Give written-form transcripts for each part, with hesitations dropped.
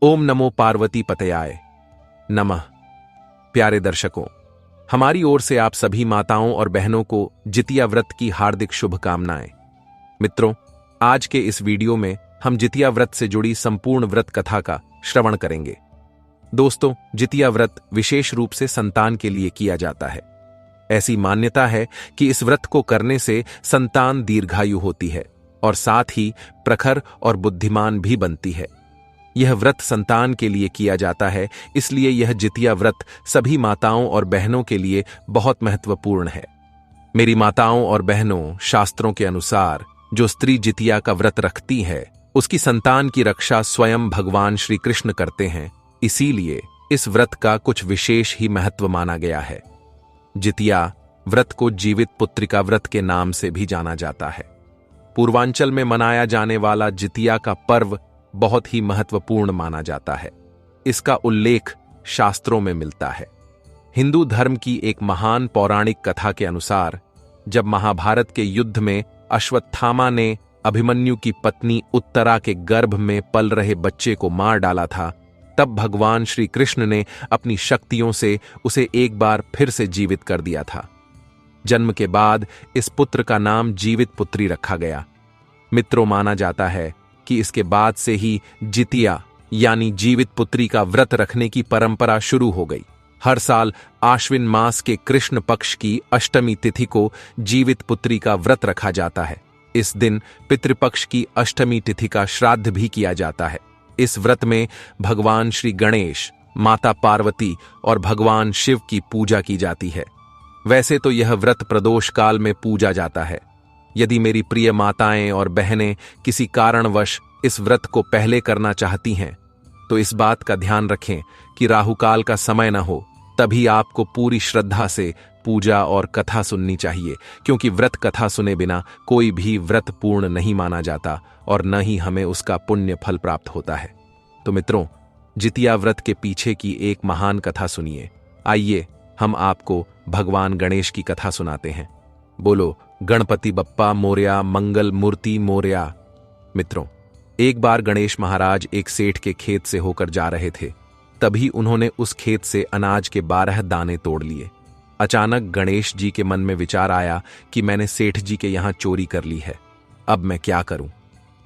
ओम नमो पार्वती पतयाय नमः। प्यारे दर्शकों, हमारी ओर से आप सभी माताओं और बहनों को जितिया व्रत की हार्दिक शुभकामनाएं। मित्रों, आज के इस वीडियो में हम जितिया व्रत से जुड़ी संपूर्ण व्रत कथा का श्रवण करेंगे। दोस्तों, जितिया व्रत विशेष रूप से संतान के लिए किया जाता है। ऐसी मान्यता है कि इस व्रत को करने से संतान दीर्घायु होती है और साथ ही प्रखर और बुद्धिमान भी बनती है। यह व्रत संतान के लिए किया जाता है, इसलिए यह जितिया व्रत सभी माताओं और बहनों के लिए बहुत महत्वपूर्ण है। मेरी माताओं और बहनों, शास्त्रों के अनुसार जो स्त्री जितिया का व्रत रखती है उसकी संतान की रक्षा स्वयं भगवान श्री कृष्ण करते हैं, इसीलिए इस व्रत का कुछ विशेष ही महत्व माना गया है। जितिया व्रत को जीवित पुत्रिका व्रत के नाम से भी जाना जाता है। पूर्वांचल में मनाया जाने वाला जितिया का पर्व बहुत ही महत्वपूर्ण माना जाता है। इसका उल्लेख शास्त्रों में मिलता है। हिंदू धर्म की एक महान पौराणिक कथा के अनुसार जब महाभारत के युद्ध में अश्वत्थामा ने अभिमन्यु की पत्नी उत्तरा के गर्भ में पल रहे बच्चे को मार डाला था, तब भगवान श्री कृष्ण ने अपनी शक्तियों से उसे एक बार फिर से जीवित कर दिया था। जन्म के बाद इस पुत्र का नाम जीवित पुत्री रखा गया। मित्रों, माना जाता है कि इसके बाद से ही जितिया यानी जीवित पुत्री का व्रत रखने की परंपरा शुरू हो गई। हर साल आश्विन मास के कृष्ण पक्ष की अष्टमी तिथि को जीवित पुत्री का व्रत रखा जाता है। इस दिन पितृपक्ष की अष्टमी तिथि का श्राद्ध भी किया जाता है। इस व्रत में भगवान श्री गणेश, माता पार्वती और भगवान शिव की पूजा की जाती है। वैसे तो यह व्रत प्रदोष काल में पूजा जाता है। यदि मेरी प्रिय माताएं और बहनें किसी कारणवश इस व्रत को पहले करना चाहती हैं, तो इस बात का ध्यान रखें कि राहुकाल का समय न हो, तभी आपको पूरी श्रद्धा से पूजा और कथा सुननी चाहिए, क्योंकि व्रत कथा सुने बिना कोई भी व्रत पूर्ण नहीं माना जाता और न ही हमें उसका पुण्य फल प्राप्त होता है। तो मित्रों, जितिया व्रत के पीछे की एक महान कथा सुनिए। आइए हम आपको भगवान गणेश की कथा सुनाते हैं। बोलो गणपति बप्पा मोरया, मंगल मूर्ति मोरया। मित्रों, एक बार गणेश महाराज एक सेठ के खेत से होकर जा रहे थे। तभी उन्होंने उस खेत से अनाज के 12 दाने तोड़ लिए। अचानक गणेश जी के मन में विचार आया कि मैंने सेठ जी के यहां चोरी कर ली है, अब मैं क्या करूं।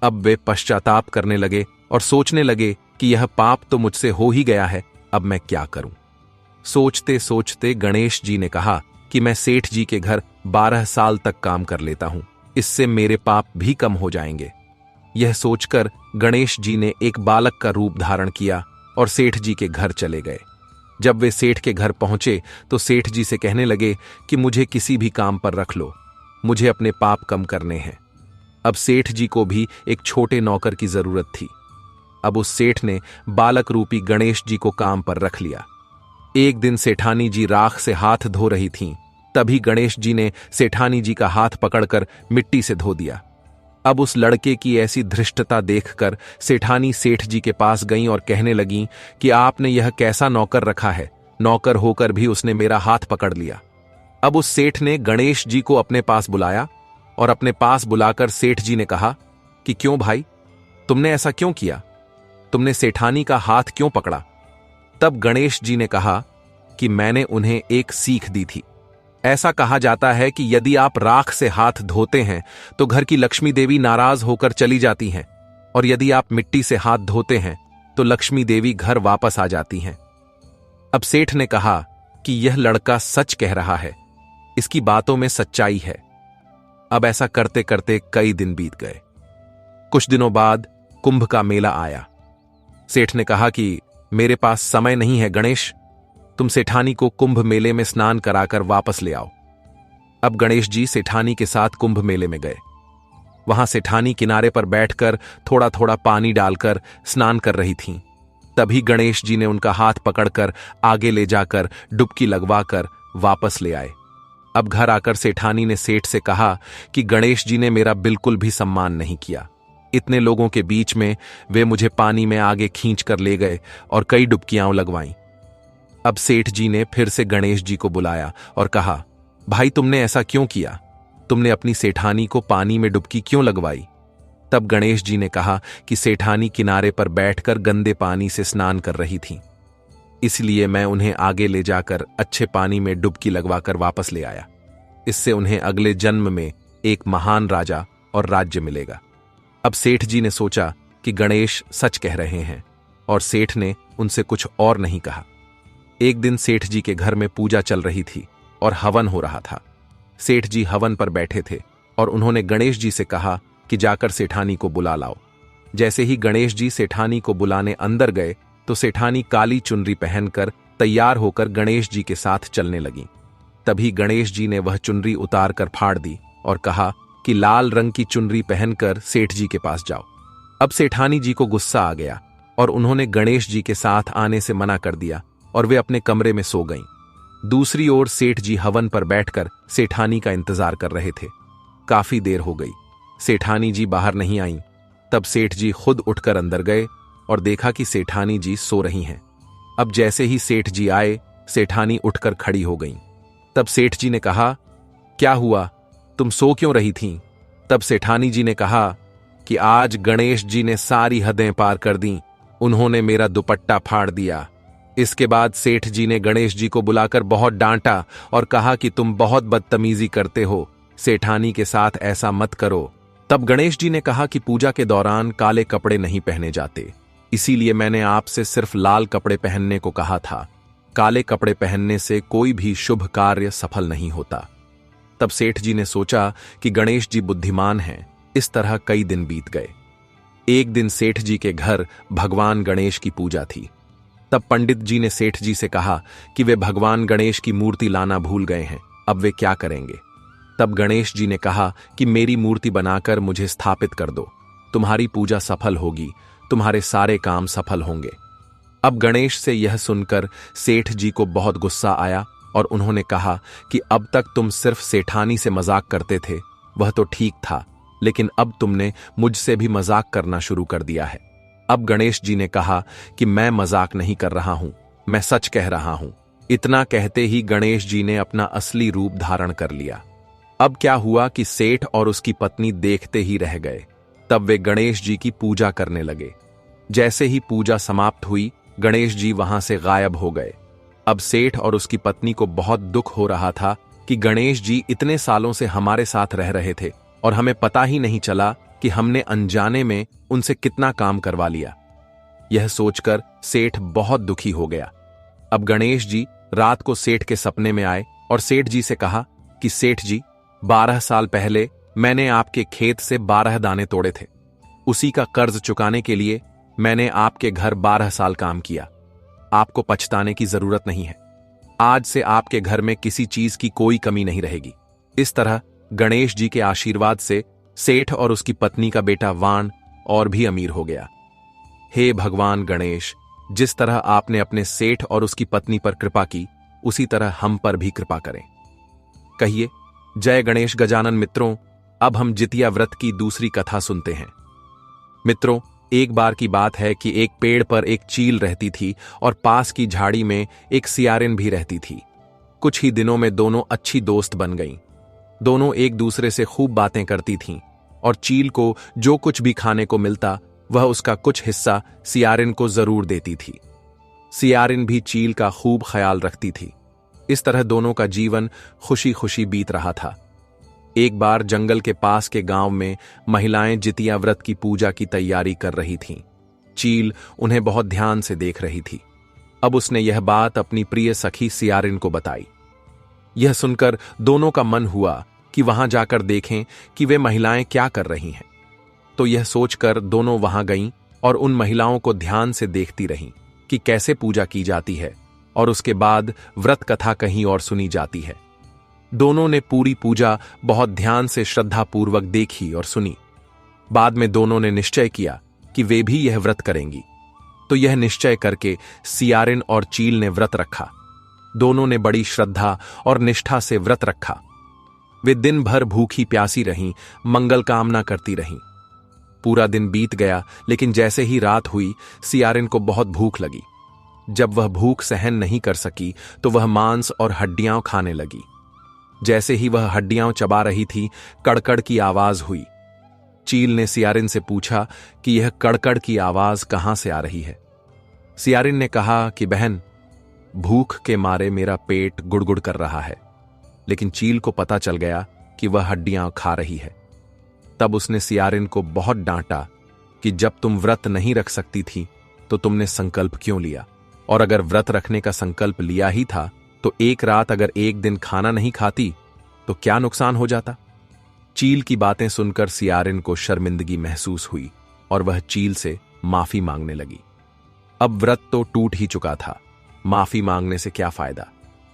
अब वे पश्चाताप करने लगे और सोचने लगे कि यह पाप तो मुझसे हो ही गया है, अब मैं क्या करूं। सोचते सोचते गणेश जी ने कहा कि मैं सेठ जी के घर 12 साल तक काम कर लेता हूं, इससे मेरे पाप भी कम हो जाएंगे। यह सोचकर गणेश जी ने एक बालक का रूप धारण किया और सेठ जी के घर चले गए। जब वे सेठ के घर पहुंचे तो सेठ जी से कहने लगे कि मुझे किसी भी काम पर रख लो, मुझे अपने पाप कम करने हैं। अब सेठ जी को भी एक छोटे नौकर की जरूरत थी। अब उस सेठ ने बालक रूपी गणेश जी को काम पर रख लिया। एक दिन सेठानी जी राख से हाथ धो रही थीं, तभी गणेश जी ने सेठानी जी का हाथ पकड़कर मिट्टी से धो दिया। अब उस लड़के की ऐसी धृष्टता देखकर सेठानी सेठ जी के पास गईं और कहने लगीं कि आपने यह कैसा नौकर रखा है, नौकर होकर भी उसने मेरा हाथ पकड़ लिया। अब उस सेठ ने गणेश जी को अपने पास बुलाया और अपने पास बुलाकर सेठ जी ने कहा कि क्यों भाई, तुमने ऐसा क्यों किया, तुमने सेठानी का हाथ क्यों पकड़ा। तब गणेश जी ने कहा कि मैंने उन्हें एक सीख दी थी। ऐसा कहा जाता है कि यदि आप राख से हाथ धोते हैं तो घर की लक्ष्मी देवी नाराज होकर चली जाती हैं, और यदि आप मिट्टी से हाथ धोते हैं तो लक्ष्मी देवी घर वापस आ जाती हैं। अब सेठ ने कहा कि यह लड़का सच कह रहा है, इसकी बातों में सच्चाई है। अब ऐसा करते करते कई दिन बीत गए। कुछ दिनों बाद कुंभ का मेला आया। सेठ ने कहा कि मेरे पास समय नहीं है गणेश, तुम सेठानी को कुंभ मेले में स्नान कराकर वापस ले आओ। अब गणेश जी सेठानी के साथ कुंभ मेले में गए। वहां सेठानी किनारे पर बैठकर थोड़ा थोड़ा पानी डालकर स्नान कर रही थीं। तभी गणेश जी ने उनका हाथ पकड़कर आगे ले जाकर डुबकी लगवाकर वापस ले आए। अब घर आकर सेठानी ने सेठ से कहा कि गणेश जी ने मेरा बिल्कुल भी सम्मान नहीं किया। इतने लोगों के बीच में वे मुझे पानी में आगे खींच कर ले गए और कई डुबकियां लगवाईं। अब सेठ जी ने फिर से गणेश जी को बुलाया और कहा, भाई तुमने ऐसा क्यों किया, तुमने अपनी सेठानी को पानी में डुबकी क्यों लगवाई। तब गणेश जी ने कहा कि सेठानी किनारे पर बैठकर गंदे पानी से स्नान कर रही थीं, इसलिए मैं उन्हें आगे ले जाकर अच्छे पानी में डुबकी लगवाकर वापस ले आया। इससे उन्हें अगले जन्म में एक महान राजा और राज्य मिलेगा। अब सेठ जी ने सोचा कि गणेश सच कह रहे हैं और सेठ ने उनसे कुछ और नहीं कहा। एक दिन सेठ जी के घर में पूजा चल रही थी और हवन हो रहा था। सेठ जी हवन पर बैठे थे और उन्होंने गणेश जी से कहा कि जाकर सेठानी को बुला लाओ। जैसे ही गणेश जी सेठानी को बुलाने अंदर गए तो सेठानी काली चुनरी पहनकर तैयार होकर गणेश जी के साथ चलने लगी। तभी गणेश जी ने वह चुनरी उतार कर फाड़ दी और कहा कि लाल रंग की चुनरी पहनकर सेठ जी के पास जाओ। अब सेठानी जी को गुस्सा आ गया और उन्होंने गणेश जी के साथ आने से मना कर दिया और वे अपने कमरे में सो गईं। दूसरी ओर सेठ जी हवन पर बैठकर सेठानी का इंतजार कर रहे थे। काफी देर हो गई, सेठानी जी बाहर नहीं आईं। तब सेठ जी खुद उठकर अंदर गए और देखा कि सेठानी जी सो रही हैं। अब जैसे ही सेठ जी आए, सेठानी उठकर खड़ी हो गईं। तब सेठ जी ने कहा, क्या हुआ, तुम सो क्यों रही थीं? तब सेठानी जी ने कहा कि आज गणेश जी ने सारी हदें पार कर दी, उन्होंने मेरा दुपट्टा फाड़ दिया। इसके बाद सेठ जी ने गणेश जी को बुलाकर बहुत डांटा और कहा कि तुम बहुत बदतमीजी करते हो, सेठानी के साथ ऐसा मत करो। तब गणेश जी ने कहा कि पूजा के दौरान काले कपड़े नहीं पहने जाते, इसीलिए मैंने आपसे सिर्फ लाल कपड़े पहनने को कहा था। काले कपड़े पहनने से कोई भी शुभ कार्य सफल नहीं होता। तब सेठ जी ने सोचा कि गणेश जी बुद्धिमान हैं। इस तरह कई दिन बीत गए। एक दिन सेठ जी के घर भगवान गणेश की पूजा थी। तब पंडित जी ने सेठ जी से कहा कि वे भगवान गणेश की मूर्ति लाना भूल गए हैं, अब वे क्या करेंगे? तब गणेश जी ने कहा कि मेरी मूर्ति बनाकर मुझे स्थापित कर दो, तुम्हारी पूजा सफल होगी, तुम्हारे सारे काम सफल होंगे। अब गणेश से यह सुनकर सेठ जी को बहुत गुस्सा आया और उन्होंने कहा कि अब तक तुम सिर्फ सेठानी से मजाक करते थे, वह तो ठीक था, लेकिन अब तुमने मुझसे भी मजाक करना शुरू कर दिया है। अब गणेश जी ने कहा कि मैं मजाक नहीं कर रहा हूं, मैं सच कह रहा हूं। इतना कहते ही गणेश जी ने अपना असली रूप धारण कर लिया। अब क्या हुआ कि सेठ और उसकी पत्नी देखते ही रह गए। तब वे गणेश जी की पूजा करने लगे। जैसे ही पूजा समाप्त हुई, गणेश जी वहां से गायब हो गए। अब सेठ और उसकी पत्नी को बहुत दुख हो रहा था कि गणेश जी इतने सालों से हमारे साथ रह रहे थे और हमें पता ही नहीं चला कि हमने अनजाने में उनसे कितना काम करवा लिया। यह सोचकर सेठ बहुत दुखी हो गया। अब गणेश जी रात को सेठ के सपने में आए और सेठ जी से कहा कि सेठ जी, 12 साल पहले मैंने आपके खेत से 12 दाने तोड़े थे। उसी का कर्ज चुकाने के लिए मैंने आपके घर 12 साल काम किया। आपको पछताने की जरूरत नहीं है। आज से आपके घर में किसी चीज की कोई कमी नहीं रहेगी। इस तरह गणेश जी के आशीर्वाद से सेठ और उसकी पत्नी का बेटा वाण और भी अमीर हो गया। हे भगवान गणेश, जिस तरह आपने अपने सेठ और उसकी पत्नी पर कृपा की, उसी तरह हम पर भी कृपा करें। कहिए जय गणेश गजानन। मित्रों, अब हम जितिया व्रत की दूसरी कथा सुनते हैं। मित्रों, एक बार की बात है कि एक पेड़ पर एक चील रहती थी और पास की झाड़ी में एक सियारिन भी रहती थी। कुछ ही दिनों में दोनों अच्छी दोस्त बन गईं। दोनों एक दूसरे से खूब बातें करती थीं और चील को जो कुछ भी खाने को मिलता, वह उसका कुछ हिस्सा सियारिन को जरूर देती थी। सियारिन भी चील का खूब ख्याल रखती थी। इस तरह दोनों का जीवन खुशी खुशी बीत रहा था। एक बार जंगल के पास के गांव में महिलाएं जितिया व्रत की पूजा की तैयारी कर रही थीं। चील उन्हें बहुत ध्यान से देख रही थी। अब उसने यह बात अपनी प्रिय सखी सियारिन को बताई। यह सुनकर दोनों का मन हुआ कि वहां जाकर देखें कि वे महिलाएं क्या कर रही हैं। तो यह सोचकर दोनों वहां गईं और उन महिलाओं को ध्यान से देखती रहीं कि कैसे पूजा की जाती है और उसके बाद व्रत कथा कहीं और सुनी जाती है। दोनों ने पूरी पूजा बहुत ध्यान से श्रद्धापूर्वक देखी और सुनी। बाद में दोनों ने निश्चय किया कि वे भी यह व्रत करेंगी। तो यह निश्चय करके सियारिन और चील ने व्रत रखा। दोनों ने बड़ी श्रद्धा और निष्ठा से व्रत रखा। वे दिन भर भूखी प्यासी रहीं, मंगल कामना करती रहीं। पूरा दिन बीत गया, लेकिन जैसे ही रात हुई, सियारिन को बहुत भूख लगी। जब वह भूख सहन नहीं कर सकी तो वह मांस और हड्डियां खाने लगी। जैसे ही वह हड्डियां चबा रही थी, कड़कड़ की आवाज हुई। चील ने सियारिन से पूछा कि यह कड़कड़ की आवाज कहां से आ रही है। सियारिन ने कहा कि बहन, भूख के मारे मेरा पेट गुड़गुड़ कर रहा है। लेकिन चील को पता चल गया कि वह हड्डियां खा रही है। तब उसने सियारिन को बहुत डांटा कि जब तुम व्रत नहीं रख सकती थी तो तुमने संकल्प क्यों लिया, और अगर व्रत रखने का संकल्प लिया ही था तो एक रात अगर एक दिन खाना नहीं खाती तो क्या नुकसान हो जाता। चील की बातें सुनकर सियारिन को शर्मिंदगी महसूस हुई और वह चील से माफी मांगने लगी। अब व्रत तो टूट ही चुका था, माफी मांगने से क्या फायदा।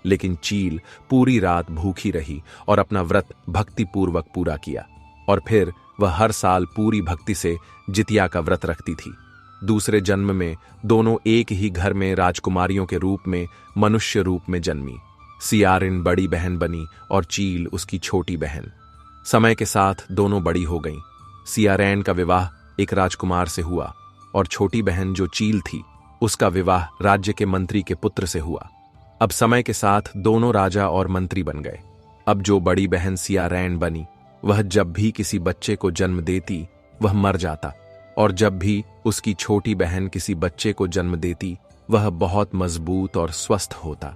लेकिन चील पूरी रात भूखी रही और अपना व्रत भक्तिपूर्वक पूरा किया, और फिर वह हर साल पूरी भक्ति से जितिया का व्रत रखती थी। दूसरे जन्म में दोनों एक ही घर में राजकुमारियों के रूप में मनुष्य रूप में जन्मी। सियारिन बड़ी बहन बनी और चील उसकी छोटी बहन। समय के साथ दोनों बड़ी हो गईं। सियारैन का विवाह एक राजकुमार से हुआ और छोटी बहन जो चील थी उसका विवाह राज्य के मंत्री के पुत्र से हुआ। अब समय के साथ दोनों राजा और मंत्री बन गए। अब जो बड़ी बहन सियारैन बनी वह जब भी किसी बच्चे को जन्म देती वह मर जाता, और जब भी उसकी छोटी बहन किसी बच्चे को जन्म देती वह बहुत मजबूत और स्वस्थ होता।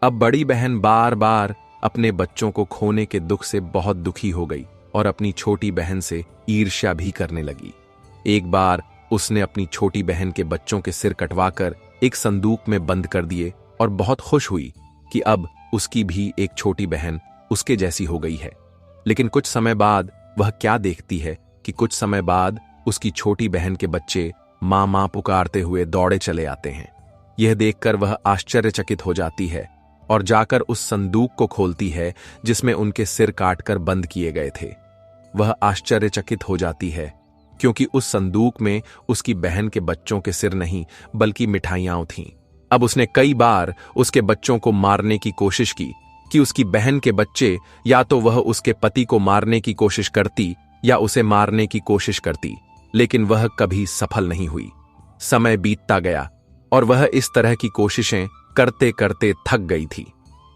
अब बड़ी बहन बार बार अपने बच्चों को खोने के दुख से बहुत दुखी हो गई और अपनी छोटी बहन से ईर्ष्या भी करने लगी। एक बार उसने अपनी छोटी बहन के बच्चों के सिर कटवाकर एक संदूक में बंद कर दिए और बहुत खुश हुई कि अब उसकी भी एक छोटी बहन उसके जैसी हो गई है। लेकिन कुछ समय बाद वह क्या देखती है कि कुछ समय बाद उसकी छोटी बहन के बच्चे मां मां पुकारते हुए दौड़े चले आते हैं। यह देखकर वह आश्चर्यचकित हो जाती है और जाकर उस संदूक को खोलती है जिसमें उनके सिर काटकर बंद किए गए थे। वह आश्चर्यचकित हो जाती है क्योंकि उस संदूक में उसकी बहन के बच्चों के सिर नहीं बल्कि मिठाइयां थीं। अब उसने कई बार उसके बच्चों को मारने की कोशिश की कि उसकी बहन के बच्चे या तो वह उसके पति को मारने की कोशिश करती या उसे मारने की कोशिश करती, लेकिन वह कभी सफल नहीं हुई। समय बीतता गया और वह इस तरह की कोशिशें करते करते थक गई थी।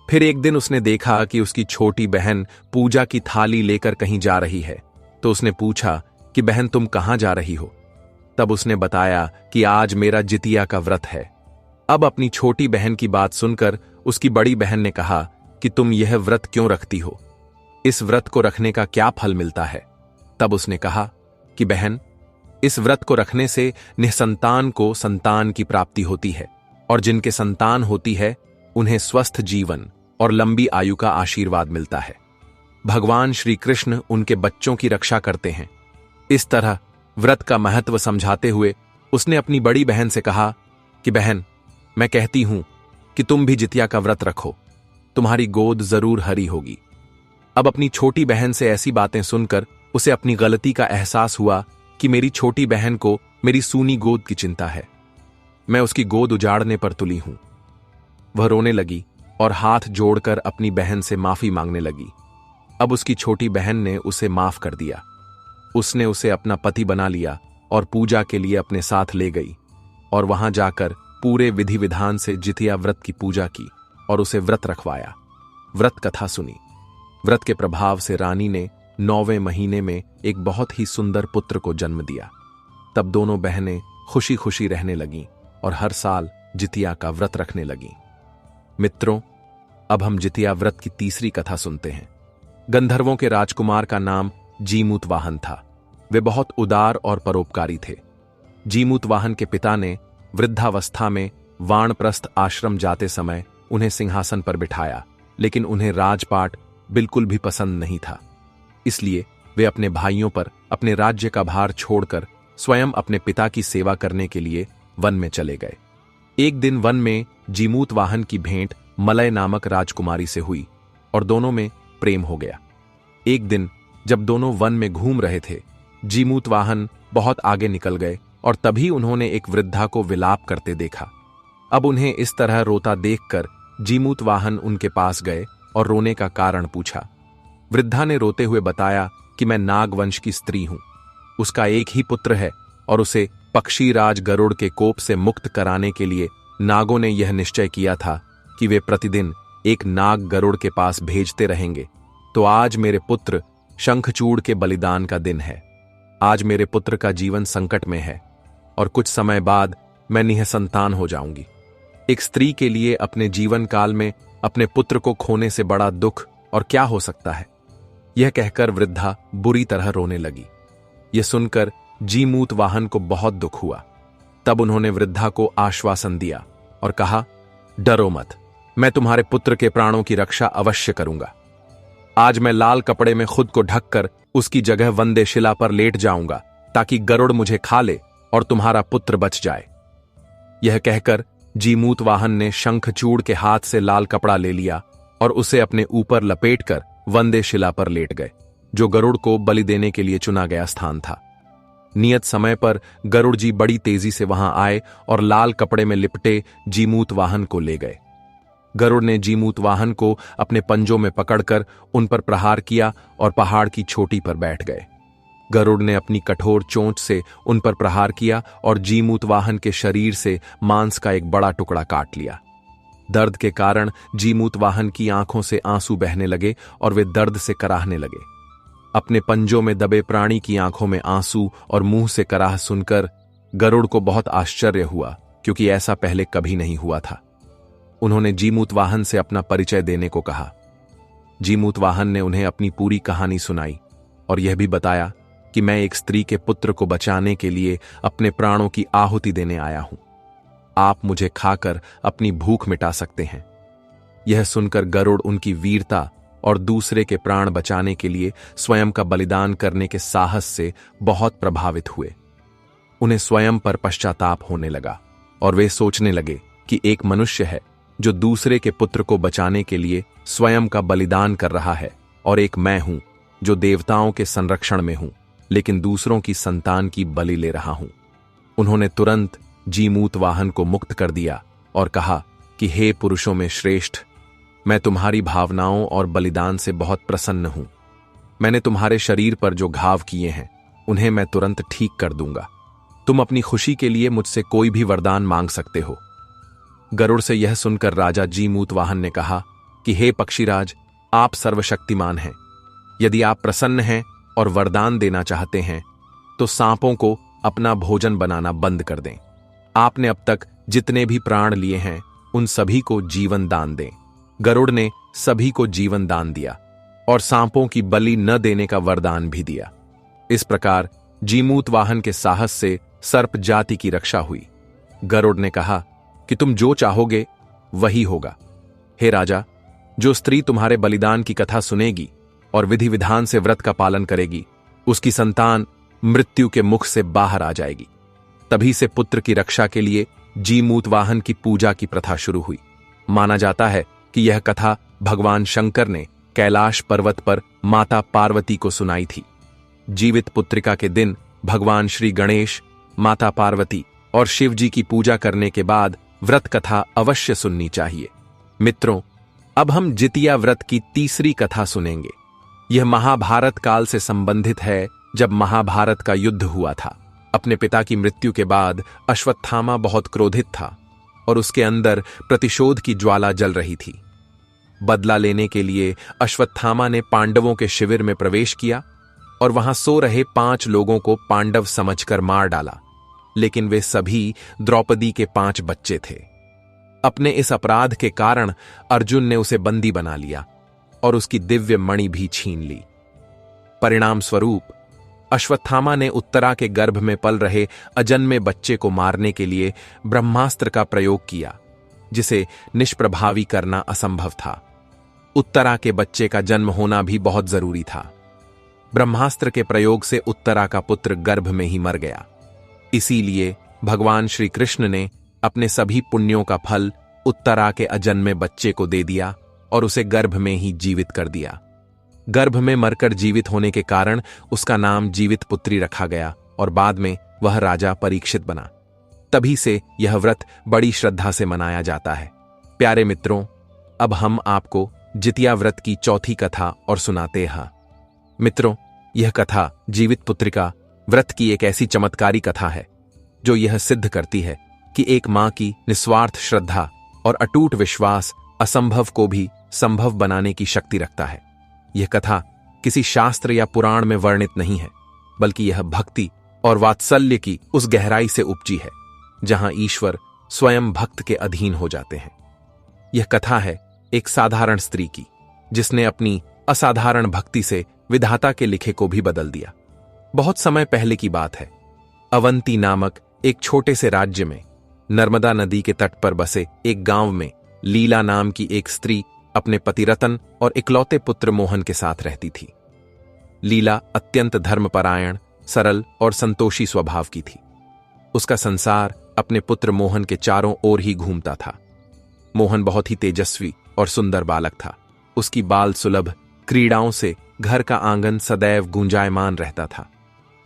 फिर एक दिन उसने देखा कि उसकी छोटी बहन पूजा की थाली लेकर कहीं जा रही है, तो उसने पूछा कि बहन तुम कहां जा रही हो। तब उसने बताया कि आज मेरा जितिया का व्रत है। अब अपनी छोटी बहन की बात सुनकर उसकी बड़ी बहन ने कहा कि तुम यह व्रत क्यों रखती हो, इस व्रत को रखने का क्या फल मिलता है। तब उसने कहा कि बहन, इस व्रत को रखने से निसंतान को संतान की प्राप्ति होती है, और जिनके संतान होती है उन्हें स्वस्थ जीवन और लंबी आयु का आशीर्वाद मिलता है। भगवान श्री कृष्ण उनके बच्चों की रक्षा करते हैं। इस तरह व्रत का महत्व समझाते हुए उसने अपनी बड़ी बहन से कहा कि बहन, मैं कहती हूं कि तुम भी जितिया का व्रत रखो, तुम्हारी गोद जरूर हरी होगी। अब अपनी छोटी बहन से ऐसी बातें सुनकर उसे अपनी गलती का एहसास हुआ कि मेरी छोटी बहन को मेरी सूनी गोद की चिंता है, मैं उसकी गोद उजाड़ने पर तुली हूं। वह रोने लगी और हाथ जोड़कर अपनी बहन से माफी मांगने लगी। अब उसकी छोटी बहन ने उसे माफ कर दिया। उसने उसे अपना पति बना लिया और पूजा के लिए अपने साथ ले गई, और वहां जाकर पूरे विधि विधान से जितिया व्रत की पूजा की और उसे व्रत रखवाया। व्रत कथा सुनी। व्रत के प्रभाव से रानी ने 9वें महीने में एक बहुत ही सुंदर पुत्र को जन्म दिया। तब दोनों बहनें खुशी खुशी रहने लगीं और हर साल जितिया का व्रत रखने लगीं। मित्रों, अब हम जितिया व्रत की तीसरी कथा सुनते हैं। गंधर्वों के राजकुमार का नाम जीमूतवाहन था। वे बहुत उदार और परोपकारी थे। जीमूतवाहन के पिता ने वृद्धावस्था में वानप्रस्थ आश्रम जाते समय उन्हें सिंहासन पर बिठाया, लेकिन उन्हें राजपाट बिल्कुल भी पसंद नहीं था। इसलिए वे अपने भाइयों पर अपने राज्य का भार छोड़कर स्वयं अपने पिता की सेवा करने के लिए वन में चले गए। एक दिन वन में जीमूतवाहन की भेंट मलय नामक राजकुमारी से हुई और दोनों में प्रेम हो गया। एक दिन जब दोनों वन में घूम रहे थे, जीमूतवाहन बहुत आगे निकल गए और तभी उन्होंने एक वृद्धा को विलाप करते देखा। अब उन्हें इस तरह रोता देखकर जीमूतवाहन उनके पास गए और रोने का कारण पूछा। वृद्धा ने रोते हुए बताया कि मैं नागवंश की स्त्री हूं। उसका एक ही पुत्र है और उसे पक्षीराज गरुड़ के कोप से मुक्त कराने के लिए नागों ने यह निश्चय किया था कि वे प्रतिदिन एक नाग गरुड़ के पास भेजते रहेंगे। तो आज मेरे पुत्र शंखचूड़ के बलिदान का दिन है। आज मेरे पुत्र का जीवन संकट में है और कुछ समय बाद मैं निःसंतान हो जाऊंगी। एक स्त्री के लिए अपने जीवन काल में अपने पुत्र को खोने से बड़ा दुख और क्या हो सकता है। यह कहकर वृद्धा बुरी तरह रोने लगी। यह सुनकर जीमूत वाहन को बहुत दुख हुआ। तब उन्होंने वृद्धा को आश्वासन दिया और कहा, डरो मत, मैं तुम्हारे पुत्र के प्राणों की रक्षा अवश्य करूंगा। आज मैं लाल कपड़े में खुद को ढककर उसकी जगह वंदे शिला पर लेट जाऊंगा ताकि गरुड़ मुझे खा ले और तुम्हारा पुत्र बच जाए। यह कहकर जीमूत वाहन ने शंखचूड़ के हाथ से लाल कपड़ा ले लिया और उसे अपने ऊपर लपेटकर वंदे शिला पर लेट गए, जो गरुड़ को बलि देने के लिए चुना गया स्थान था। नियत समय पर गरुड़ जी बड़ी तेजी से वहां आए और लाल कपड़े में लिपटे जीमूत वाहन को ले गए। गरुड़ ने जीमूत वाहन को अपने पंजों में पकड़कर उन पर प्रहार किया और पहाड़ की चोटी पर बैठ गए। गरुड़ ने अपनी कठोर चोंच से उन पर प्रहार किया और जीमूत वाहन के शरीर से मांस का एक बड़ा टुकड़ा काट लिया। दर्द के कारण जीमूत वाहन की आंखों से आंसू बहने लगे और वे दर्द से कराहने लगे। अपने पंजों में दबे प्राणी की आंखों में आंसू और मुंह से कराह सुनकर गरुड़ को बहुत आश्चर्य हुआ, क्योंकि ऐसा पहले कभी नहीं हुआ था। उन्होंने जीमूत वाहन से अपना परिचय देने को कहा। जीमूत वाहन ने उन्हें अपनी पूरी कहानी सुनाई और यह भी बताया कि मैं एक स्त्री के पुत्र को बचाने के लिए अपने प्राणों की आहुति देने आया हूं। आप मुझे खाकर अपनी भूख मिटा सकते हैं। यह सुनकर गरुड़ उनकी वीरता और दूसरे के प्राण बचाने के लिए स्वयं का बलिदान करने के साहस से बहुत प्रभावित हुए। उन्हें स्वयं पर पश्चाताप होने लगा और वे सोचने लगे कि एक मनुष्य है जो दूसरे के पुत्र को बचाने के लिए स्वयं का बलिदान कर रहा है, और एक मैं हूं जो देवताओं के संरक्षण में हूं लेकिन दूसरों की संतान की बलि ले रहा हूं। उन्होंने तुरंत जीमूत वाहन को मुक्त कर दिया और कहा कि हे पुरुषों में श्रेष्ठ, मैं तुम्हारी भावनाओं और बलिदान से बहुत प्रसन्न हूं। मैंने तुम्हारे शरीर पर जो घाव किए हैं उन्हें मैं तुरंत ठीक कर दूंगा। तुम अपनी खुशी के लिए मुझसे कोई भी वरदान मांग सकते हो। गरुड़ से यह सुनकर राजा जीमूत वाहन ने कहा कि हे पक्षीराज, आप सर्वशक्तिमान हैं। यदि आप प्रसन्न हैं और वरदान देना चाहते हैं तो सांपों को अपना भोजन बनाना बंद कर दें। आपने अब तक जितने भी प्राण लिए हैं उन सभी को जीवन दान दें। गरुड़ ने सभी को जीवन दान दिया और सांपों की बलि न देने का वरदान भी दिया। इस प्रकार जीमूत वाहन के साहस से सर्प जाति की रक्षा हुई। गरुड़ ने कहा कि तुम जो चाहोगे वही होगा। हे राजा, जो स्त्री तुम्हारे बलिदान की कथा सुनेगी और विधि विधान से व्रत का पालन करेगी, उसकी संतान मृत्यु के मुख से बाहर आ जाएगी। तभी से पुत्र की रक्षा के लिए जीमूत वाहन की पूजा की प्रथा शुरू हुई। माना जाता है कि यह कथा भगवान शंकर ने कैलाश पर्वत पर माता पार्वती को सुनाई थी। जीवित पुत्रिका के दिन भगवान श्री गणेश, माता पार्वती और शिव जी की पूजा करने के बाद व्रत कथा अवश्य सुननी चाहिए। मित्रों, अब हम जितिया व्रत की तीसरी कथा सुनेंगे। यह महाभारत काल से संबंधित है, जब महाभारत का युद्ध हुआ था। अपने पिता की मृत्यु के बाद अश्वत्थामा बहुत क्रोधित था और उसके अंदर प्रतिशोध की ज्वाला जल रही थी। बदला लेने के लिए अश्वत्थामा ने पांडवों के शिविर में प्रवेश किया और वहां सो रहे 5 लोगों को पांडव समझकर मार डाला, लेकिन वे सभी द्रौपदी के 5 बच्चे थे। अपने इस अपराध के कारण अर्जुन ने उसे बंदी बना लिया और उसकी दिव्य मणि भी छीन ली। परिणाम स्वरूप अश्वत्थामा ने उत्तरा के गर्भ में पल रहे अजन्मे बच्चे को मारने के लिए ब्रह्मास्त्र का प्रयोग किया, जिसे निष्प्रभावी करना असंभव था। उत्तरा के बच्चे का जन्म होना भी बहुत जरूरी था। ब्रह्मास्त्र के प्रयोग से उत्तरा का पुत्र गर्भ में ही मर गया। इसीलिए भगवान श्री कृष्ण ने अपने सभी पुण्यों का फल उत्तरा के अजन्मे बच्चे को दे दिया और उसे गर्भ में ही जीवित कर दिया। गर्भ में मरकर जीवित होने के कारण उसका नाम जीवित पुत्री रखा गया और बाद में वह राजा परीक्षित बना। तभी से यह व्रत बड़ी श्रद्धा से मनाया जाता है। प्यारे मित्रों, अब हम आपको जितिया व्रत की चौथी कथा और सुनाते हैं। मित्रों, यह कथा जीवित पुत्रिका व्रत की एक ऐसी चमत्कारी कथा है जो यह सिद्ध करती है कि एक मां की निस्वार्थ श्रद्धा और अटूट विश्वास असंभव को भी संभव बनाने की शक्ति रखता है। यह कथा किसी शास्त्र या पुराण में वर्णित नहीं है, बल्कि यह भक्ति और वात्सल्य की उस गहराई से उपजी है जहां ईश्वर स्वयं भक्त के अधीन हो जाते हैं। यह कथा है एक साधारण स्त्री की, जिसने अपनी असाधारण भक्ति से विधाता के लिखे को भी बदल दिया। बहुत समय पहले की बात है। अवंती नामक एक छोटे से राज्य में नर्मदा नदी के तट पर बसे एक गांव में लीला नाम की एक स्त्री अपने पति रतन और इकलौते पुत्र मोहन के साथ रहती थी। लीला अत्यंत धर्मपरायण, सरल और संतोषी स्वभाव की थी। उसका संसार अपने पुत्र मोहन के चारों ओर ही घूमता था। मोहन बहुत ही तेजस्वी और सुंदर बालक था। उसकी बाल सुलभ क्रीड़ाओं से घर का आंगन सदैव गूंजायमान रहता था।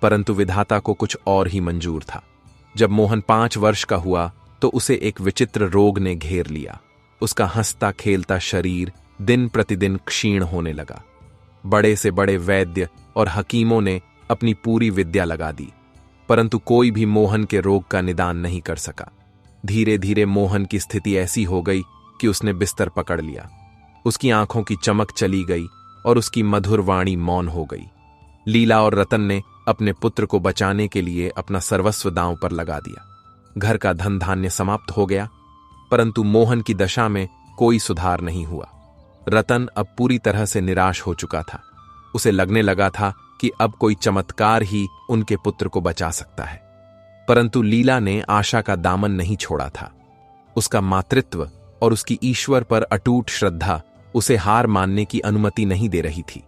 परंतु विधाता को कुछ और ही मंजूर था। जब मोहन 5 वर्ष का हुआ तो उसे एक विचित्र रोग ने घेर लिया। उसका हंसता खेलता शरीर दिन प्रतिदिन क्षीण होने लगा। बड़े से बड़े वैद्य और हकीमों ने अपनी पूरी विद्या लगा दी, परंतु कोई भी मोहन के रोग का निदान नहीं कर सका। धीरे धीरे मोहन की स्थिति ऐसी हो गई कि उसने बिस्तर पकड़ लिया। उसकी आंखों की चमक चली गई और उसकी मधुर वाणी मौन हो गई। लीला और रतन ने अपने पुत्र को बचाने के लिए अपना सर्वस्व दांव पर लगा दिया। घर का धन धान्य समाप्त हो गया, परंतु मोहन की दशा में कोई सुधार नहीं हुआ। रतन अब पूरी तरह से निराश हो चुका था। उसे लगने लगा था कि अब कोई चमत्कार ही उनके पुत्र को बचा सकता है। परंतु लीला ने आशा का दामन नहीं छोड़ा था। उसका मातृत्व और उसकी ईश्वर पर अटूट श्रद्धा उसे हार मानने की अनुमति नहीं दे रही थी।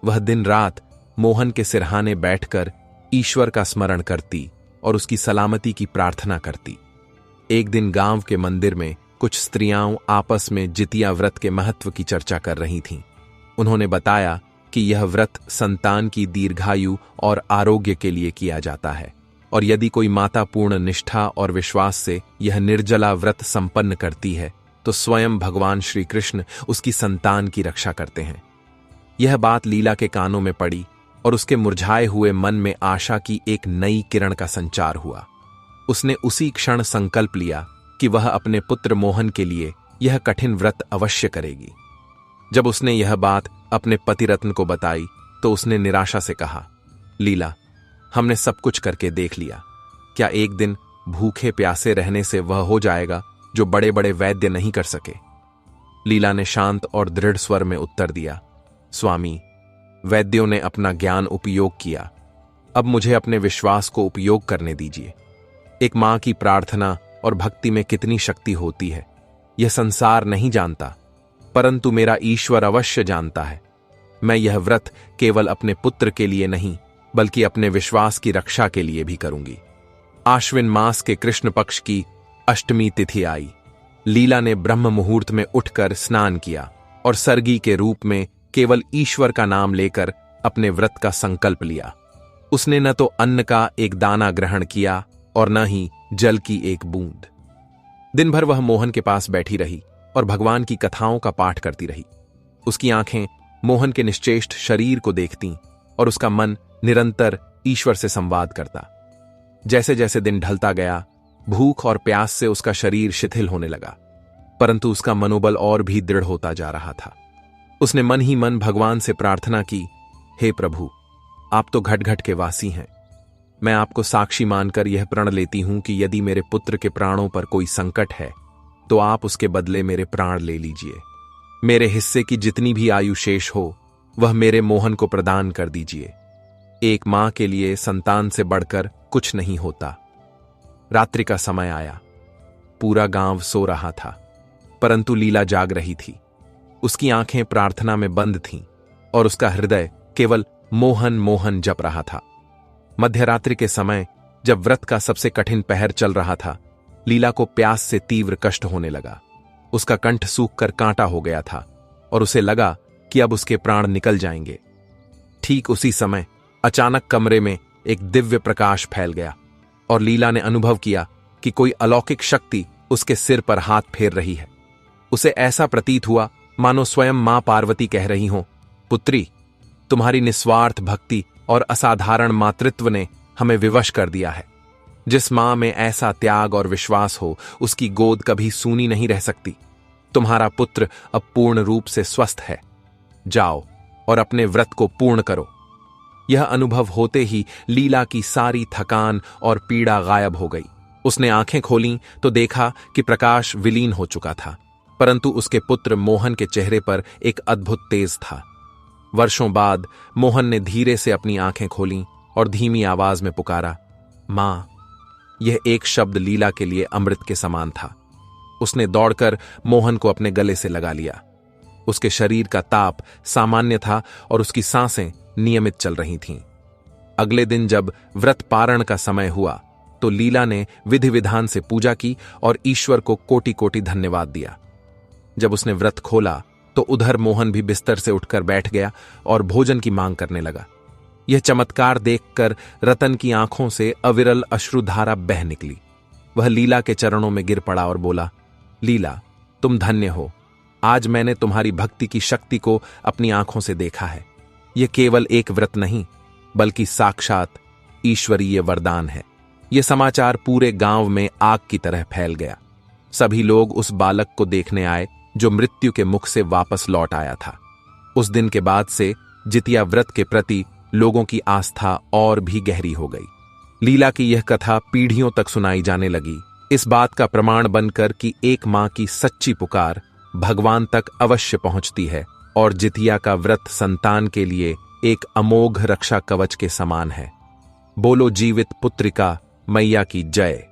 वह दिन रात मोहन के सिरहाने बैठकर ईश्वर का स्मरण करती और उसकी सलामती की प्रार्थना करती। एक दिन गांव के मंदिर में कुछ स्त्रियां आपस में जितिया व्रत के महत्व की चर्चा कर रही थीं। उन्होंने बताया कि यह व्रत संतान की दीर्घायु और आरोग्य के लिए किया जाता है, और यदि कोई माता पूर्ण निष्ठा और विश्वास से यह निर्जला व्रत संपन्न करती है तो स्वयं भगवान श्री कृष्ण उसकी संतान की रक्षा करते हैं। यह बात लीला के कानों में पड़ी और उसके मुरझाए हुए मन में आशा की एक नई किरण का संचार हुआ। उसने उसी क्षण संकल्प लिया कि वह अपने पुत्र मोहन के लिए यह कठिन व्रत अवश्य करेगी। जब उसने यह बात अपने पति रत्न को बताई तो उसने निराशा से कहा, लीला, हमने सब कुछ करके देख लिया। क्या एक दिन भूखे प्यासे रहने से वह हो जाएगा जो बड़े बड़े वैद्य नहीं कर सके? लीला ने शांत और दृढ़ स्वर में उत्तर दिया, स्वामी, वैद्यों ने अपना ज्ञान उपयोग किया, अब मुझे अपने विश्वास को उपयोग करने दीजिए। एक मां की प्रार्थना और भक्ति में कितनी शक्ति होती है यह संसार नहीं जानता, परंतु मेरा ईश्वर अवश्य जानता है। मैं यह व्रत केवल अपने पुत्र के लिए नहीं बल्कि अपने विश्वास की रक्षा के लिए भी करूंगी। आश्विन मास के कृष्ण पक्ष की अष्टमी तिथि आई। लीला ने ब्रह्म मुहूर्त में उठकर स्नान किया और सर्गी के रूप में केवल ईश्वर का नाम लेकर अपने व्रत का संकल्प लिया। उसने न तो अन्न का एक दाना ग्रहण किया और न ही जल की एक बूंद। दिन भर वह मोहन के पास बैठी रही और भगवान की कथाओं का पाठ करती रही। उसकी आंखें मोहन के निश्चेष्ट शरीर को देखतीं और उसका मन निरंतर ईश्वर से संवाद करता। जैसे जैसे दिन ढलता गया, भूख और प्यास से उसका शरीर शिथिल होने लगा, परंतु उसका मनोबल और भी दृढ़ होता जा रहा था। उसने मन ही मन भगवान से प्रार्थना की, हे प्रभु, आप तो घट घट के वासी हैं। मैं आपको साक्षी मानकर यह प्रण लेती हूं कि यदि मेरे पुत्र के प्राणों पर कोई संकट है तो आप उसके बदले मेरे प्राण ले लीजिए। मेरे हिस्से की जितनी भी आयु शेष हो वह मेरे मोहन को प्रदान कर दीजिए। एक मां के लिए संतान से बढ़कर कुछ नहीं होता। रात्रि का समय आया। पूरा गांव सो रहा था, परंतु लीला जाग रही थी। उसकी आंखें प्रार्थना में बंद थीं और उसका हृदय केवल मोहन मोहन जप रहा था। मध्यरात्रि के समय जब व्रत का सबसे कठिन पहर चल रहा था, लीला को प्यास से तीव्र कष्ट होने लगा। उसका कंठ सूखकर कांटा हो गया था और उसे लगा कि अब उसके प्राण निकल जाएंगे। ठीक उसी समय अचानक कमरे में एक दिव्य प्रकाश फैल गया और लीला ने अनुभव किया कि कोई अलौकिक शक्ति उसके सिर पर हाथ फेर रही है। उसे ऐसा प्रतीत हुआ मानो स्वयं मां पार्वती कह रही हो, पुत्री, तुम्हारी निस्वार्थ भक्ति और असाधारण मातृत्व ने हमें विवश कर दिया है। जिस मां में ऐसा त्याग और विश्वास हो उसकी गोद कभी सूनी नहीं रह सकती। तुम्हारा पुत्र अब पूर्ण रूप से स्वस्थ है। जाओ और अपने व्रत को पूर्ण करो। यह अनुभव होते ही लीला की सारी थकान और पीड़ा गायब हो गई। उसने आंखें खोलीं तो देखा कि प्रकाश विलीन हो चुका था, परंतु उसके पुत्र मोहन के चेहरे पर एक अद्भुत तेज था। वर्षों बाद मोहन ने धीरे से अपनी आंखें खोलीं और धीमी आवाज में पुकारा, मां। यह एक शब्द लीला के लिए अमृत के समान था। उसने दौड़कर मोहन को अपने गले से लगा लिया। उसके शरीर का ताप सामान्य था और उसकी सांसें नियमित चल रही थीं। अगले दिन जब व्रत पारण का समय हुआ तो लीला ने विधि विधान से पूजा की और ईश्वर को कोटि कोटि धन्यवाद दिया। जब उसने व्रत खोला तो उधर मोहन भी बिस्तर से उठकर बैठ गया और भोजन की मांग करने लगा। यह चमत्कार देखकर रतन की आंखों से अविरल अश्रुधारा बह निकली। वह लीला के चरणों में गिर पड़ा और बोला, लीला, तुम धन्य हो। आज मैंने तुम्हारी भक्ति की शक्ति को अपनी आंखों से देखा है। यह केवल एक व्रत नहीं, बल्कि साक्षात ईश्वरीय वरदान है। यह समाचार पूरे गांव में आग की तरह फैल गया। सभी लोग उस बालक को देखने आए जो मृत्यु के मुख से वापस लौट आया था। उस दिन के बाद से जितिया व्रत के प्रति लोगों की आस्था और भी गहरी हो गई। लीला की यह कथा पीढ़ियों तक सुनाई जाने लगी, इस बात का प्रमाण बनकर कि एक मां की सच्ची पुकार भगवान तक अवश्य पहुंचती है और जितिया का व्रत संतान के लिए एक अमोघ रक्षा कवच के समान है। बोलो जीवित पुत्रिका मैया की जय।